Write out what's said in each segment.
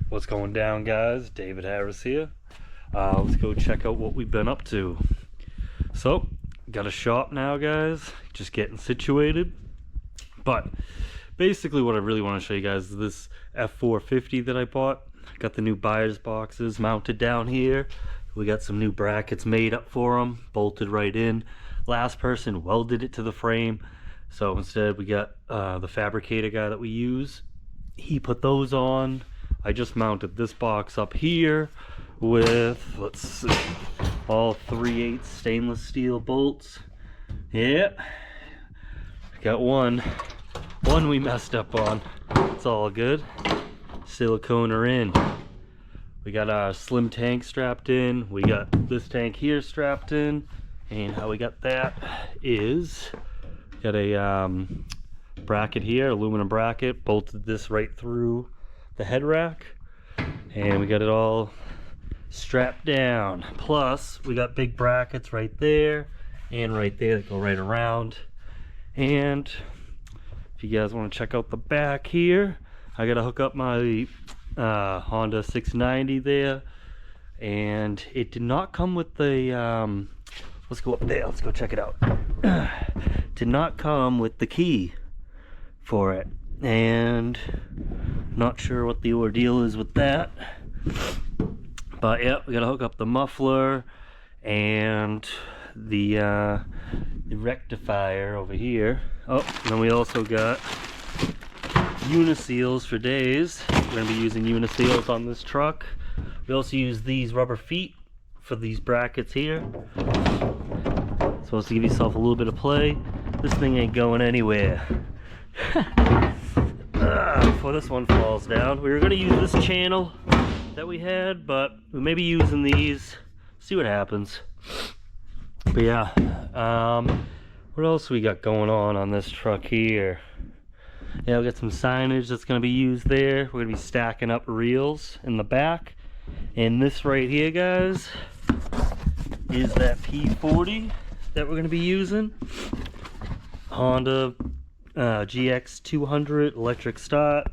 What's going down, guys? David Harris here. Let's go check out what we've been up to. So, got a shop now, guys. Just getting situated. But basically what I really want to show you guys is this F450 that I bought. Got the new buyer's boxes mounted down here. We got some new brackets made up for them, bolted right in. Last person welded it to the frame. So instead we got the fabricator guy that we use. He put those on. I just mounted this box up here with, let's see, all 3/8 stainless steel bolts. Yeah, got one we messed up on. It's all good. Silicone her in. We got our slim tank strapped in. We got this tank here strapped in. And how we got that is, got a bracket here, aluminum bracket, bolted this right through the head rack, and we got it all strapped down. Plus we got big brackets right there and right there that go right around. And if you guys want to check out the back here, I gotta hook up my Honda 690 there, and it did not come with the let's go up there, let's go check it out. Did not come with the key for it, and not sure what the ordeal is with that. But yeah, we gotta hook up the muffler and the rectifier over here. Oh, and then we also got uniseals for days. We're gonna be using uniseals on this truck. We also use these rubber feet for these brackets here. Supposed to give yourself a little bit of play. This thing ain't going anywhere. Before this one falls down, we were going to use this channel that we had, but we may be using these. See what happens. But yeah, what else we got going on this truck here? Yeah, we got some signage that's going to be used there. We're going to be stacking up reels in the back. And this right here, guys, is that P40 that we're going to be using. Honda GX 200 electric start.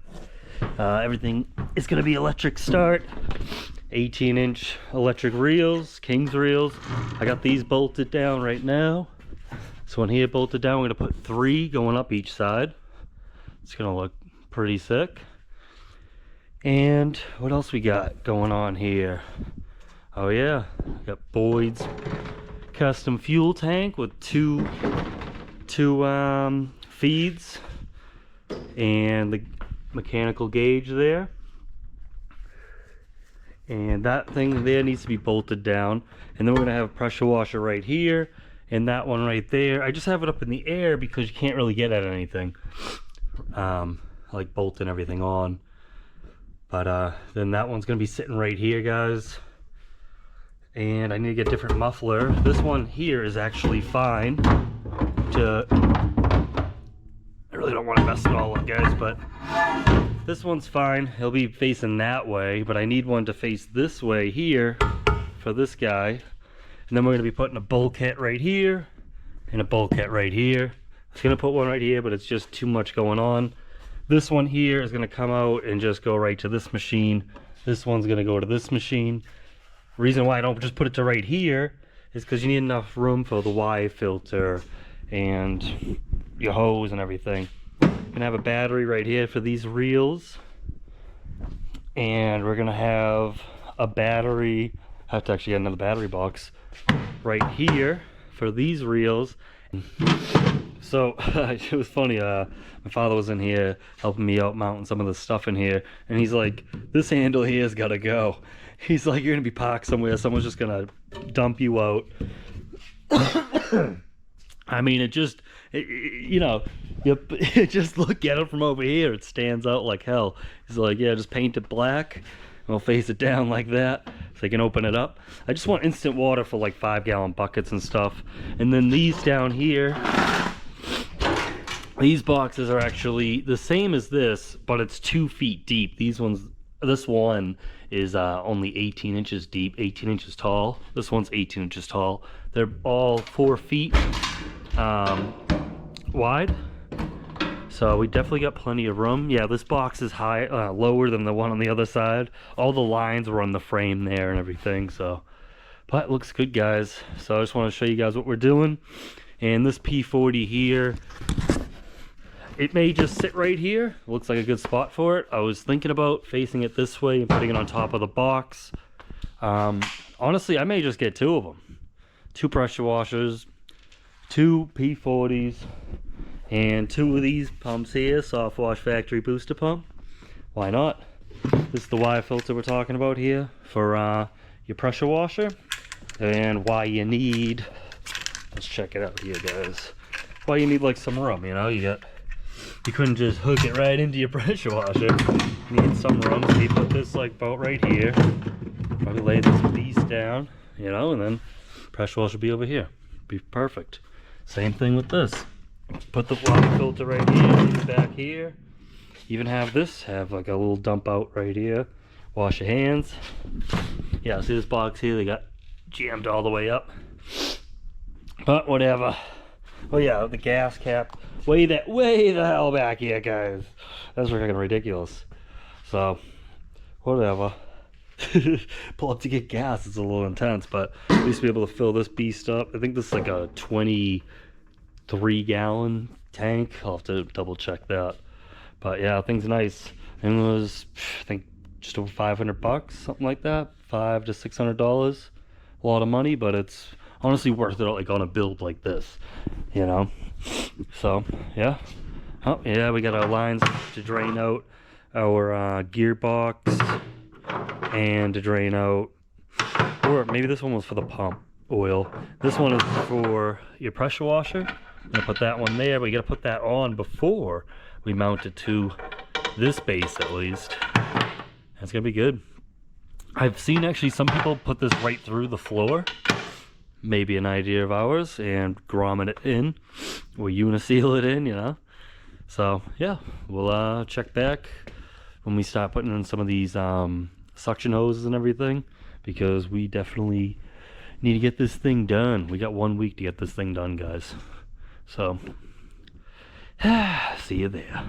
Everything is going to be electric start. 18-inch electric reels, King's reels. I got these bolted down right now. This one here bolted down. We're going to put 3 going up each side. It's going to look pretty sick. And what else we got going on here? Oh yeah, we got Boyd's custom fuel tank with two feeds and the mechanical gauge there. And that thing there needs to be bolted down. And then we're gonna have a pressure washer right here and that one right there. I just have it up in the air because you can't really get at anything. Like bolting everything on. But then that one's gonna be sitting right here, guys. And I need to get a different muffler. This one here is actually fine. I really don't want to mess it all up, guys, but this one's fine. He'll be facing that way, but I need one to face this way here for this guy. And then we're gonna be putting a bulkhead right here and a bulkhead right here. I was gonna put one right here, but it's just too much going on. This one here is gonna come out and just go right to this machine. This one's gonna go to this machine. Reason why I don't just put it to right here is because you need enough room for the Y filter and your hose and everything. We're gonna have a battery right here for these reels, and we're gonna have a battery. I have to actually get another battery box right here for these reels. So it was funny, my father was in here helping me out mounting some of the stuff in here, and he's like, this handle here's gotta go. He's like, you're gonna be parked somewhere, someone's just gonna dump you out. I mean, you know, just look at it from over here, it stands out like hell. He's like, yeah, just paint it black, and we'll face it down like that so you can open it up. I just want instant water for like 5-gallon buckets and stuff. And then these down here, these boxes are actually the same as this, but it's 2 feet deep. This one is only 18 inches deep, 18 inches tall. This one's 18 inches tall. They're all 4 feet wide. So we definitely got plenty of room. Yeah, this box is lower than the one on the other side. All the lines were on the frame there and everything, so. But it looks good, guys. So I just want to show you guys what we're doing. And this P40 here, it may just sit right here. Looks like a good spot for it. I was thinking about facing it this way and putting it on top of the box. Honestly, I may just get 2 of them. 2 pressure washers, 2 P40s, and 2 of these pumps here, soft wash factory booster pump. Why not? This is the wire filter we're talking about here for your pressure washer. And why you need, let's check it out here, guys. Why you need like some room, you know, you couldn't just hook it right into your pressure washer. You need some room, so you put this like about right here. Probably lay this beast down, you know, and then pressure washer will be over here. Be perfect. Same thing with this. Put the water filter right here, back here. Even have like a little dump out right here. Wash your hands. Yeah, see this box here, they got jammed all the way up. But whatever. Oh yeah, the gas cap way the hell back here, guys. That's freaking ridiculous. So whatever. Pull up to get gas, it's a little intense, but at least be able to fill this beast up. I think this is like a 23-gallon tank. I'll have to double check that. But yeah, thing's nice. And it was, I think, just over 500 bucks, something like that. $500 to $600. A lot of money, but it's honestly worth it, like on a build like this, you know. So yeah. Oh yeah, we got our lines to drain out our gearbox, and to drain out, or maybe this one was for the pump oil. This one is for your pressure washer. I'm gonna put that one there, but you gotta put that on before we mount it to this base at least. That's gonna be good. I've seen actually some people put this right through the floor. Maybe an idea of ours, and grommet it in, or uniseal it in, you know. So yeah, we'll check back when we start putting in some of these suction hoses and everything, because we definitely need to get this thing done. We got 1 week to get this thing done, guys. So see you there.